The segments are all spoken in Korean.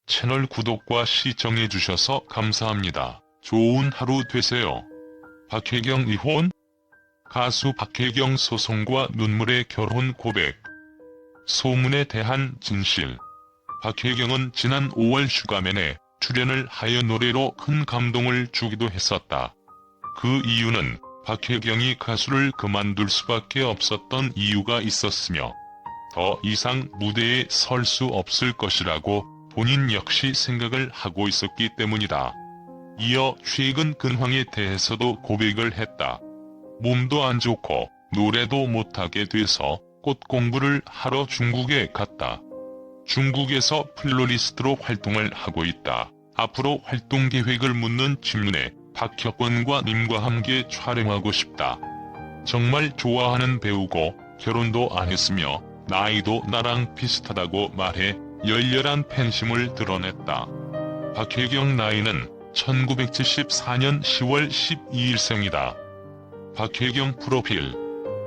채널 구독과 시청해주셔서 감사합니다. 좋은 하루 되세요. 박혜경 이혼? 가수 박혜경 소송과 눈물의 결혼 고백. 소문에 대한 진실. 박혜경은 지난 5월 슈가맨에 출연을 하여 노래로 큰 감동을 주기도 했었다. 그 이유는 박혜경이 가수를 그만둘 수밖에 없었던 이유가 있었으며 더 이상 무대에 설 수 없을 것이라고 본인 역시 생각을 하고 있었기 때문이다. 이어 최근 근황에 대해서도 고백을 했다. 몸도 안 좋고 노래도 못하게 돼서 꽃 공부를 하러 중국에 갔다. 중국에서 플로리스트로 활동을 하고 있다. 앞으로 활동 계획을 묻는 질문에 박혁권과 님과 함께 촬영하고 싶다. 정말 좋아하는 배우고 결혼도 안 했으며 나이도 나랑 비슷하다고 말해 열렬한 팬심을 드러냈다. 박혜경 나이는 1974년 10월 12일생이다. 박혜경 프로필.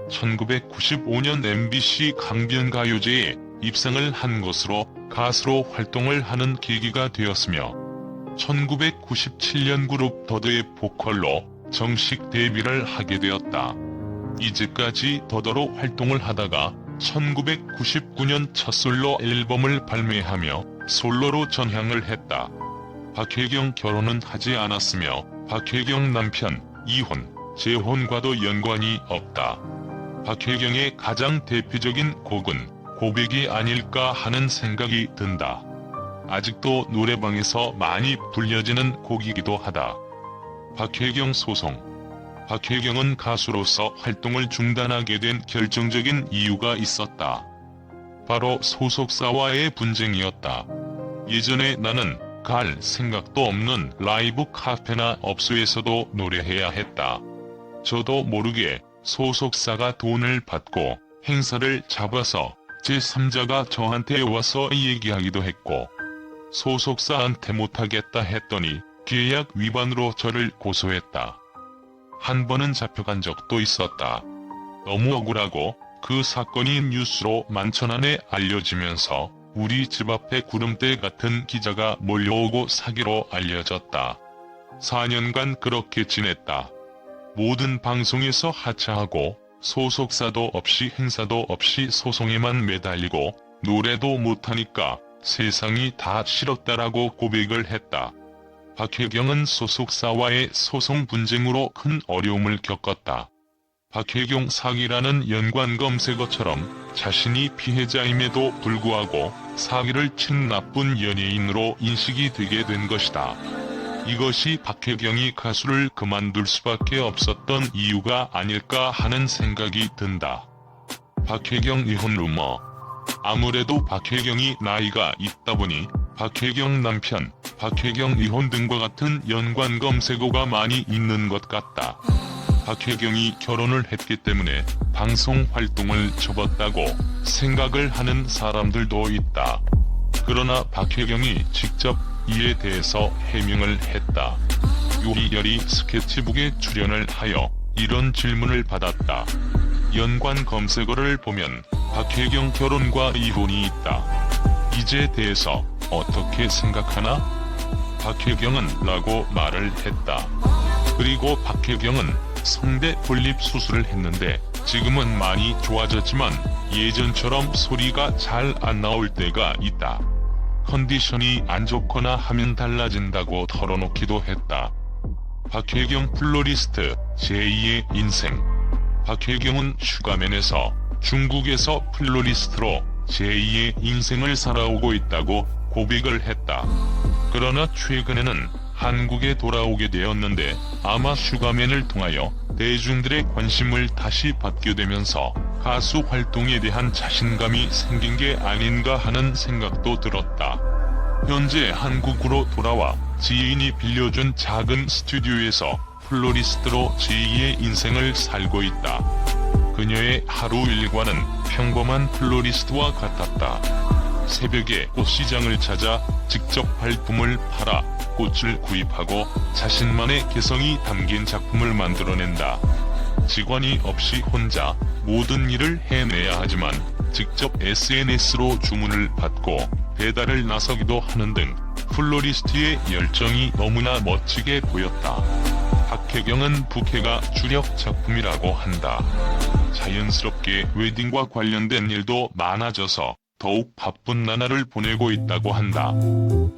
1995년 MBC 강변가요제에 입상을 한 것으로 가수로 활동을 하는 계기가 되었으며 1997년 그룹 더더의 보컬로 정식 데뷔를 하게 되었다. 이제까지 더더로 활동을 하다가 1999년 첫 솔로 앨범을 발매하며 솔로로 전향을 했다. 박혜경 결혼은 하지 않았으며 박혜경 남편 이혼, 재혼과도 연관이 없다. 박혜경의 가장 대표적인 곡은 고백이 아닐까 하는 생각이 든다. 아직도 노래방에서 많이 불려지는 곡이기도 하다. 박혜경 소송. 박혜경은 가수로서 활동을 중단하게 된 결정적인 이유가 있었다. 바로 소속사와의 분쟁이었다. 예전에 나는 갈 생각도 없는 라이브 카페나 업소에서도 노래해야 했다. 저도 모르게 소속사가 돈을 받고 행사를 잡아서 제3자가 저한테 와서 얘기하기도 했고 소속사한테 못하겠다 했더니 계약 위반으로 저를 고소했다. 한 번은 잡혀간 적도 있었다. 너무 억울하고 그 사건이 뉴스로 만천하에 알려지면서 우리 집 앞에 구름대 같은 기자가 몰려오고 사기로 알려졌다. 4년간 그렇게 지냈다. 모든 방송에서 하차하고 소속사도 없이 행사도 없이 소송에만 매달리고 노래도 못하니까 세상이 다 싫었다라고 고백을 했다. 박혜경은 소속사와의 소송 분쟁으로 큰 어려움을 겪었다. 박혜경 사기라는 연관 검색어처럼 자신이 피해자임에도 불구하고 사기를 친 나쁜 연예인으로 인식이 되게 된 것이다. 이것이 박혜경이 가수를 그만둘 수밖에 없었던 이유가 아닐까 하는 생각이 든다. 박혜경 이혼 루머. 아무래도 박혜경이 나이가 있다 보니 박혜경 남편, 박혜경 이혼 등과 같은 연관 검색어가 많이 있는 것 같다. 박혜경이 결혼을 했기 때문에 방송 활동을 접었다고 생각을 하는 사람들도 있다. 그러나 박혜경이 직접 이에 대해서 해명을 했다. 요리여리 스케치북에 출연을 하여 이런 질문을 받았다. 연관 검색어를 보면 박혜경 결혼과 이혼이 있다. 이제 대해서 어떻게 생각하나? 박혜경은 라고 말을 했다. 그리고 박혜경은 성대 볼립 수술을 했는데 지금은 많이 좋아졌지만 예전처럼 소리가 잘 안 나올 때가 있다. 컨디션이 안 좋거나 하면 달라진다고 털어놓기도 했다. 박혜경 플로리스트 제2의 인생. 박혜경은 슈가맨에서 중국에서 플로리스트로 제2의 인생을 살아오고 있다고 고백을 했다. 그러나 최근에는 한국에 돌아오게 되었는데 아마 슈가맨을 통하여 대중들의 관심을 다시 받게 되면서 가수 활동에 대한 자신감이 생긴 게 아닌가 하는 생각도 들었다. 현재 한국으로 돌아와 지인이 빌려준 작은 스튜디오에서 플로리스트로 제2의 인생을 살고 있다. 그녀의 하루 일과는 평범한 플로리스트와 같았다. 새벽에 꽃시장을 찾아 직접 발품을 팔아 꽃을 구입하고 자신만의 개성이 담긴 작품을 만들어낸다. 직원이 없이 혼자 모든 일을 해내야 하지만 직접 SNS로 주문을 받고 배달을 나서기도 하는 등 플로리스트의 열정이 너무나 멋지게 보였다. 박혜경은 부캐가 주력 작품이라고 한다. 자연스럽게 웨딩과 관련된 일도 많아져서 더욱 바쁜 나날을 보내고 있다고 한다.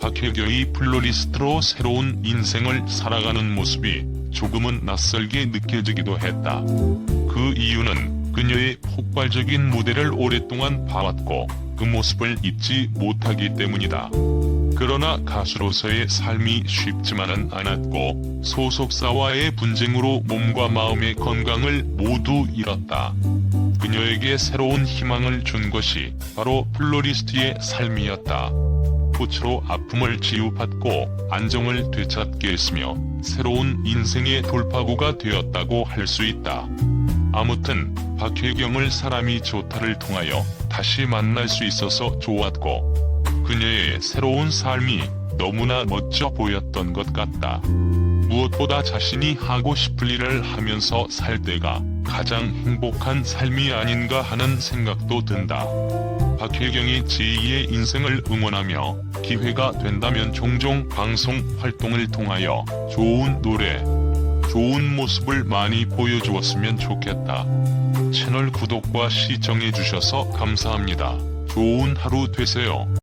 박혜경이 플로리스트로 새로운 인생을 살아가는 모습이 조금은 낯설게 느껴지기도 했다. 그 이유는 그녀의 폭발적인 무대를 오랫동안 봐왔고 그 모습을 잊지 못하기 때문이다. 그러나 가수로서의 삶이 쉽지만은 않았고 소속사와의 분쟁으로 몸과 마음의 건강을 모두 잃었다. 그녀에게 새로운 희망을 준 것이 바로 플로리스트의 삶이었다. 꽃으로 아픔을 치유받고 안정을 되찾게 했으며 새로운 인생의 돌파구가 되었다고 할 수 있다. 아무튼 박혜경을 사람이 좋다를 통하여 다시 만날 수 있어서 좋았고 그녀의 새로운 삶이 너무나 멋져 보였던 것 같다. 무엇보다 자신이 하고 싶을 일을 하면서 살 때가 가장 행복한 삶이 아닌가 하는 생각도 든다. 박혜경이 제2의 인생을 응원하며 기회가 된다면 종종 방송 활동을 통하여 좋은 노래, 좋은 모습을 많이 보여주었으면 좋겠다. 채널 구독과 시청해주셔서 감사합니다. 좋은 하루 되세요.